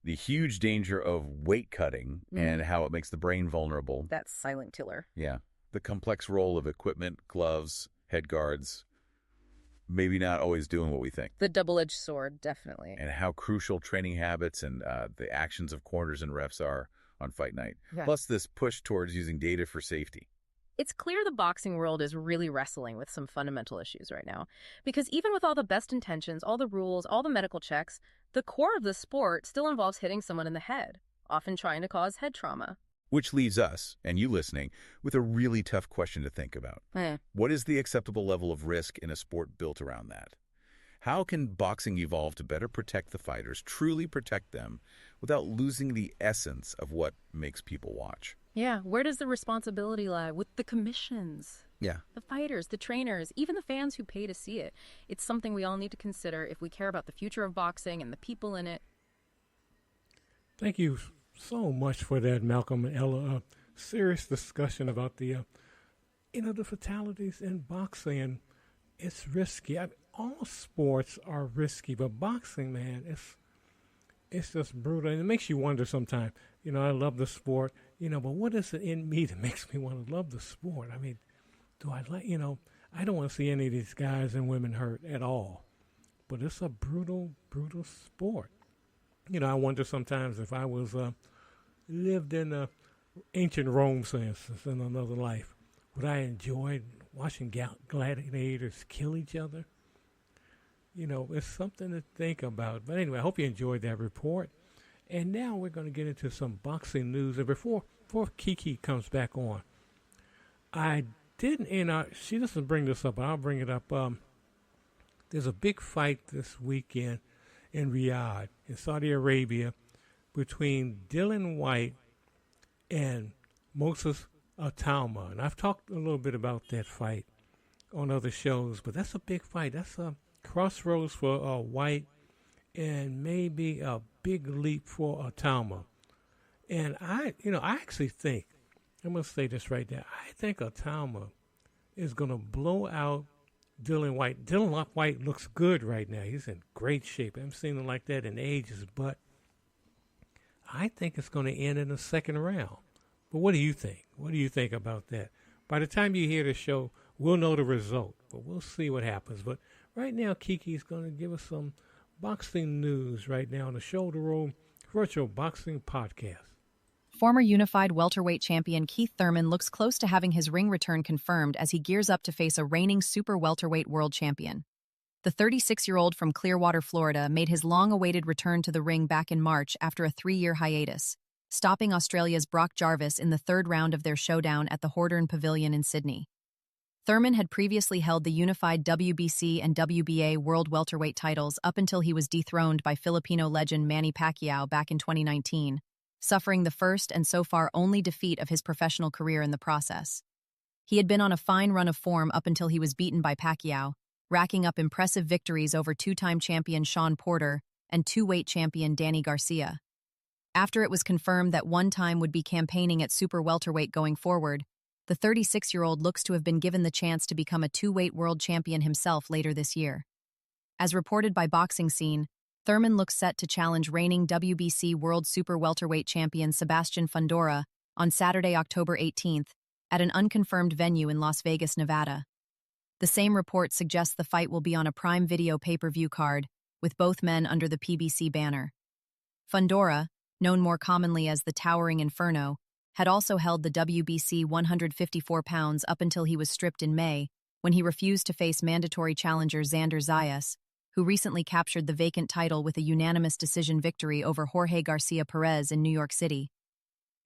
huge danger of weight cutting and how it makes the brain vulnerable. That silent killer. Yeah. The complex role of equipment, gloves, head guards, maybe not always doing what we think. The double-edged sword, definitely. And how crucial training habits and the actions of corners and refs are on fight night. Yeah. Plus this push towards using data for safety. It's clear the boxing world is really wrestling with some fundamental issues right now. Because even with all the best intentions, all the rules, all the medical checks, the core of the sport still involves hitting someone in the head, often trying to cause head trauma. Which leaves us, and you listening, with a really tough question to think about. What is the acceptable level of risk in a sport built around that? How can boxing evolve to better protect the fighters, truly protect them, without losing the essence of what makes people watch? Yeah, where does the responsibility lie? With the commissions. Yeah. The fighters, the trainers, even the fans who pay to see it. It's something we all need to consider if we care about the future of boxing and the people in it. Thank you so much for that, Malcolm and Ella. Serious discussion about the fatalities in boxing. It's risky. All sports are risky, but boxing, man, it's just brutal. And it makes you wonder sometimes. I love the sport, but what is it in me that makes me want to love the sport? I mean, do I like, I don't want to see any of these guys and women hurt at all. But it's a brutal, brutal sport. I wonder sometimes if I was lived in ancient Rome, for instance, in another life, would I enjoy watching gladiators kill each other? It's something to think about. But anyway, I hope you enjoyed that report. And now we're going to get into some boxing news. And before Kiki comes back on, I didn't, she doesn't bring this up, but I'll bring it up. There's a big fight this weekend in Riyadh, in Saudi Arabia, between Dylan White and Moses Altalma. And I've talked a little bit about that fight on other shows, but that's a big fight. That's a crossroads for White and maybe a big leap for Altalma. And I actually think, I'm going to say this right there, I think Altalma is going to blow out Dylan White. Dylan White looks good right now. He's in great shape. I haven't seen him like that in ages, but I think it's going to end in the second round. But what do you think? What do you think about that? By the time you hear the show, we'll know the result, but we'll see what happens. But right now, Kiki's going to give us some boxing news right now on the Shoulder Room Virtual Boxing Podcast. Former unified welterweight champion Keith Thurman looks close to having his ring return confirmed as he gears up to face a reigning super welterweight world champion. The 36-year-old from Clearwater, Florida, made his long-awaited return to the ring back in March after a 3-year hiatus, stopping Australia's Brock Jarvis in the third round of their showdown at the Hordern Pavilion in Sydney. Thurman had previously held the unified WBC and WBA world welterweight titles up until he was dethroned by Filipino legend Manny Pacquiao back in 2019, suffering the first and so far only defeat of his professional career in the process. He had been on a fine run of form up until he was beaten by Pacquiao, racking up impressive victories over two-time champion Shawn Porter and two-weight champion Danny Garcia. After it was confirmed that one time would be campaigning at super welterweight going forward, the 36-year-old looks to have been given the chance to become a two-weight world champion himself later this year. As reported by Boxing Scene, Thurman looks set to challenge reigning WBC World Super Welterweight champion Sebastian Fundora on Saturday, October 18th, at an unconfirmed venue in Las Vegas, Nevada. The same report suggests the fight will be on a Prime Video pay-per-view card, with both men under the PBC banner. Fundora, known more commonly as the Towering Inferno, had also held the WBC 154 pounds up until he was stripped in May, when he refused to face mandatory challenger Xander Zayas, who recently captured the vacant title with a unanimous decision victory over Jorge Garcia Perez in New York City.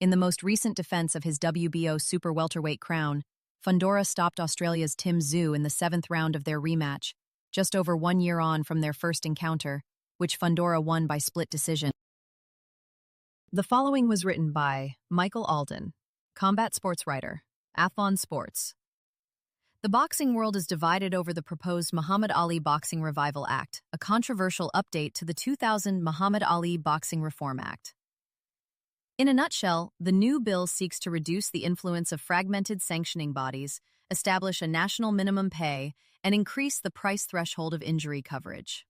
In the most recent defense of his WBO super welterweight crown, Fundora stopped Australia's Tim Tszyu in the 7th round of their rematch, just over 1 year on from their first encounter, which Fundora won by split decision. The following was written by Michael Alden, combat sports writer, Athlon Sports. The boxing world is divided over the proposed Muhammad Ali Boxing Revival Act, a controversial update to the 2000 Muhammad Ali Boxing Reform Act. In a nutshell, the new bill seeks to reduce the influence of fragmented sanctioning bodies, establish a national minimum pay, and increase the price threshold of injury coverage.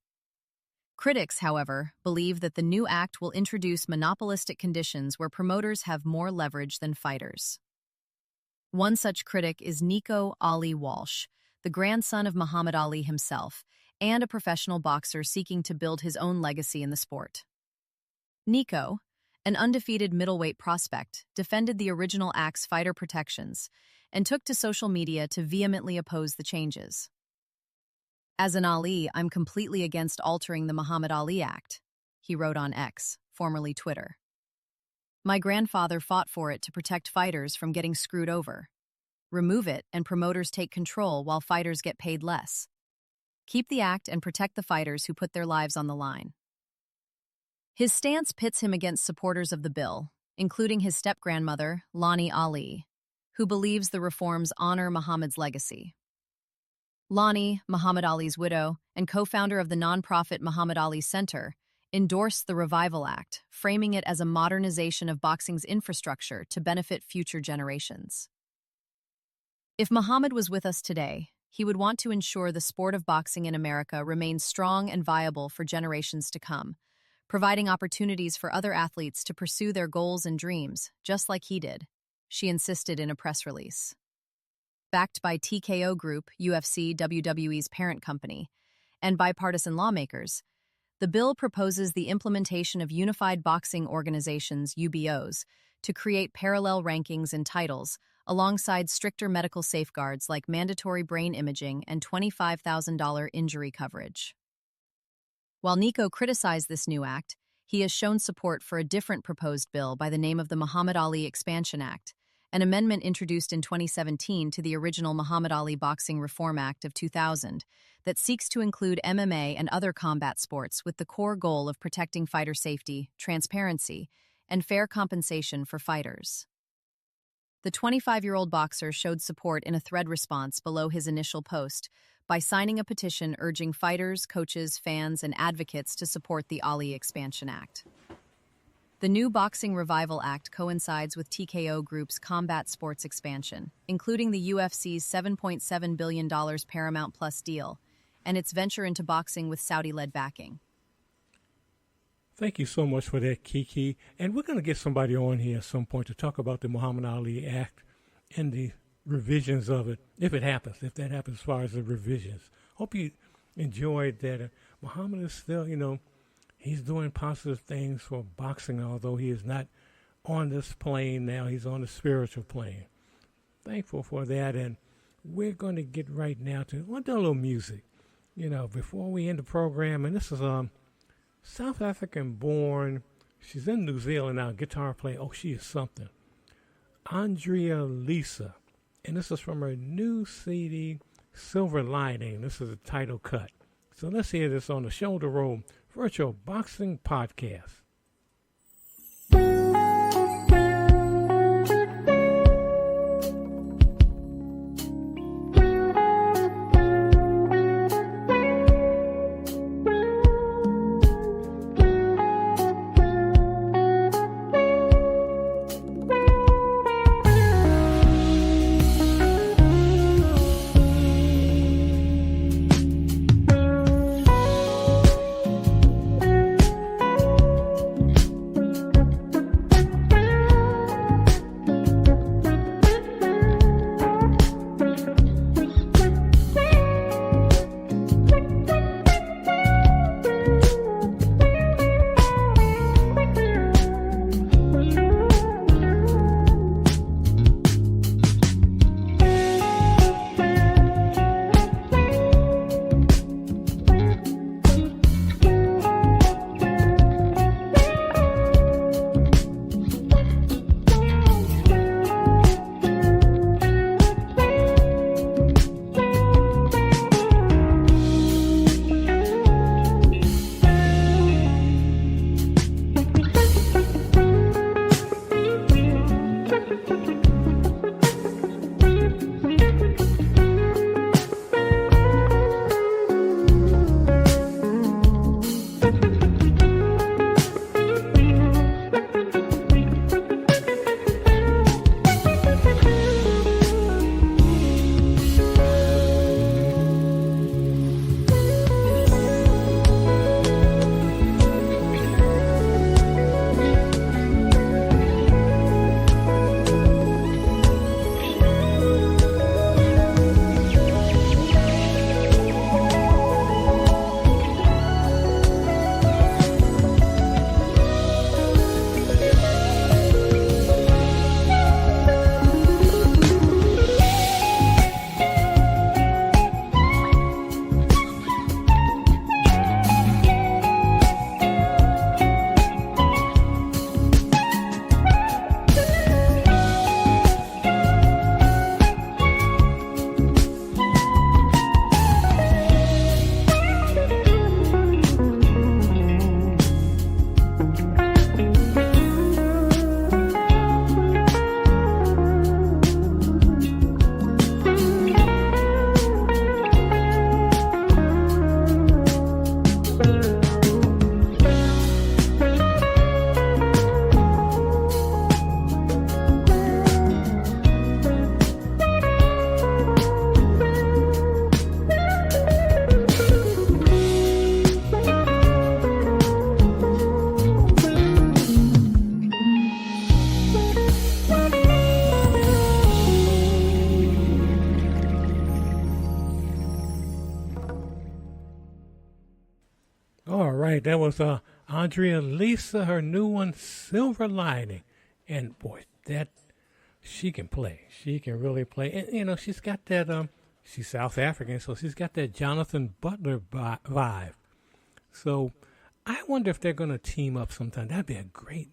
Critics, however, believe that the new act will introduce monopolistic conditions where promoters have more leverage than fighters. One such critic is Nico Ali Walsh, the grandson of Muhammad Ali himself, and a professional boxer seeking to build his own legacy in the sport. Nico, an undefeated middleweight prospect, defended the original act's fighter protections and took to social media to vehemently oppose the changes. "As an Ali, I'm completely against altering the Muhammad Ali Act," he wrote on X, formerly Twitter. "My grandfather fought for it to protect fighters from getting screwed over. Remove it and promoters take control while fighters get paid less. keep the act and protect the fighters who put their lives on the line. His stance pits him against supporters of the bill, including his step-grandmother, Rahman Ali, who believes the reforms honor Muhammad's legacy. Lani, Muhammad Ali's widow and co-founder of the nonprofit Muhammad Ali Center, endorsed the Revival Act, framing it as a modernization of boxing's infrastructure to benefit future generations. If Muhammad was with us today, he would want to ensure the sport of boxing in America remains strong and viable for generations to come, providing opportunities for other athletes to pursue their goals and dreams, just like he did, she insisted in a press release. Backed by TKO Group, UFC WWE's parent company, and bipartisan lawmakers, the bill proposes the implementation of Unified Boxing Organizations, UBOs, to create parallel rankings and titles, alongside stricter medical safeguards like mandatory brain imaging and $25,000 injury coverage. While Nico criticized this new act, he has shown support for a different proposed bill by the name of the Muhammad Ali Expansion Act, an amendment introduced in 2017 to the original Muhammad Ali Boxing Reform Act of 2000 that seeks to include MMA and other combat sports with the core goal of protecting fighter safety, transparency, and fair compensation for fighters. The 25-year-old boxer showed support in a thread response below his initial post by signing a petition urging fighters, coaches, fans, and advocates to support the Ali Expansion Act. The new Boxing Revival Act coincides with TKO Group's combat sports expansion, including the UFC's $7.7 billion Paramount Plus deal and its venture into boxing with Saudi-led backing. Thank you so much for that, Kiki. And we're going to get somebody on here at some point to talk about the Muhammad Ali Act and the revisions of it, if that happens as far as the revisions. Hope you enjoyed that. Muhammad is still, he's doing positive things for boxing, although he is not on this plane now. He's on the spiritual plane. Thankful for that. And we're going to get right now to, we'll do a little music, before we end the program. And this is South African born, she's in New Zealand now, guitar player. Oh, she is something. Andrea Lisa. And this is from her new CD, Silver Lining. This is a title cut. So let's hear this on the Shoulder Roll Virtual Boxing Podcast. right. That was Andrea Lisa, her new one, Silver Lining. And boy, that she can play. She can really play. And, you know, she's got that, she's South African, so she's got that Jonathan Butler vibe. So I wonder if they're going to team up sometime. That'd be a great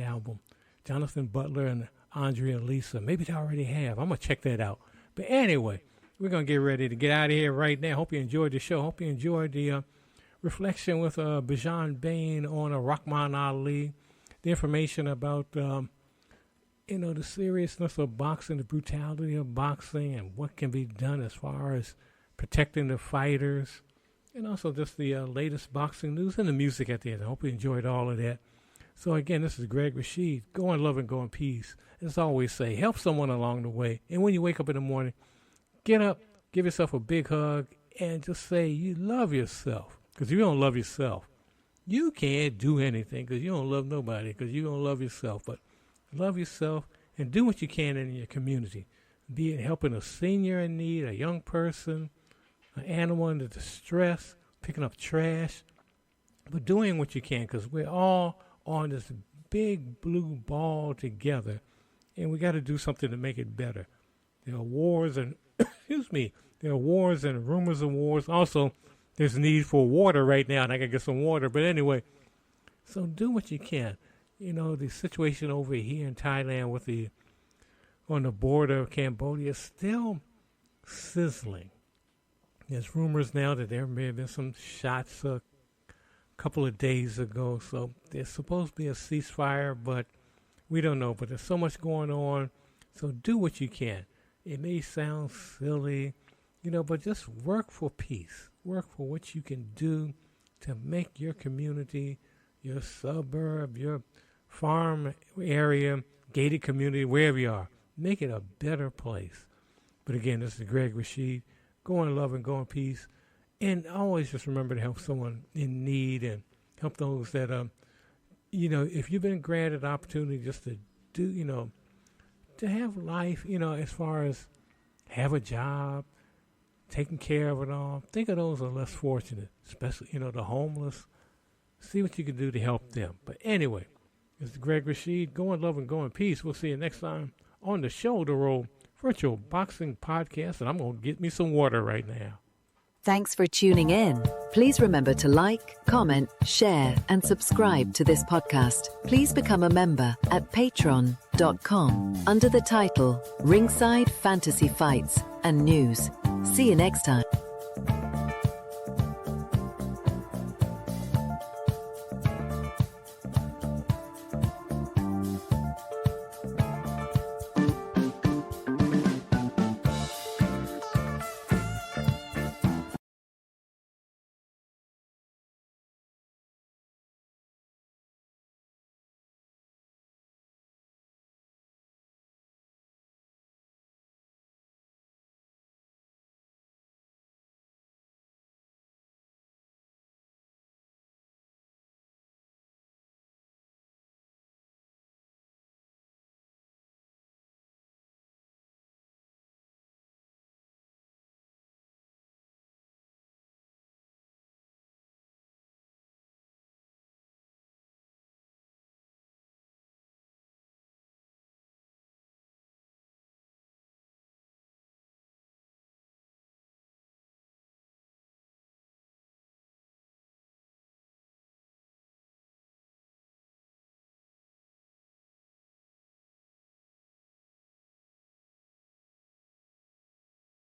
album. Jonathan Butler and Andrea Lisa. Maybe they already have. I'm going to check that out. But anyway, we're going to get ready to get out of here right now. Hope you enjoyed the show. Hope you enjoyed the reflection with Bijan Bayne on Rahman Ali. The information about, the seriousness of boxing, the brutality of boxing, and what can be done as far as protecting the fighters. And also just the latest boxing news and the music at the end. I hope you enjoyed all of that. So again, this is Greg Rashid. Go in love and go in peace. As I always say, help someone along the way. And when you wake up in the morning, get up, give yourself a big hug, and just say you love yourself. Because if you don't love yourself, you can't do anything because you don't love nobody because you don't love yourself. But love yourself and do what you can in your community. Be it helping a senior in need, a young person, an animal in distress, picking up trash. But doing what you can because we're all on this big blue ball together, and we got to do something to make it better. There are wars and, there are wars and rumors of wars. Also, there's need for water right now, and I got to get some water. But anyway, so do what you can. You know, the situation over here in Thailand with on the border of Cambodia is still sizzling. There's rumors now that there may have been some shots couple of days ago, so there's supposed to be a ceasefire, but we don't know. But there's so much going on, so do what you can. It may sound silly, but just work for peace. Work for what you can do to make your community, your suburb, your farm area, gated community, wherever you are, make it a better place. But again, this is Greg Rashid. Go in love and go in peace. And always just remember to help someone in need and help those that, if you've been granted an opportunity just to do, to have life, as far as have a job, taking care of it all. Think of those who are less fortunate, especially, the homeless. See what you can do to help them. But anyway, this is Greg Rashid. Go in love and go in peace. We'll see you next time on the Shoulder Roll Virtual Boxing Podcast. And I'm going to get me some water right now. Thanks for tuning in. Please remember to like, comment, share, and subscribe to this podcast. Please become a member at patreon.com under the title Ringside Fantasy Fights and News. See you next time.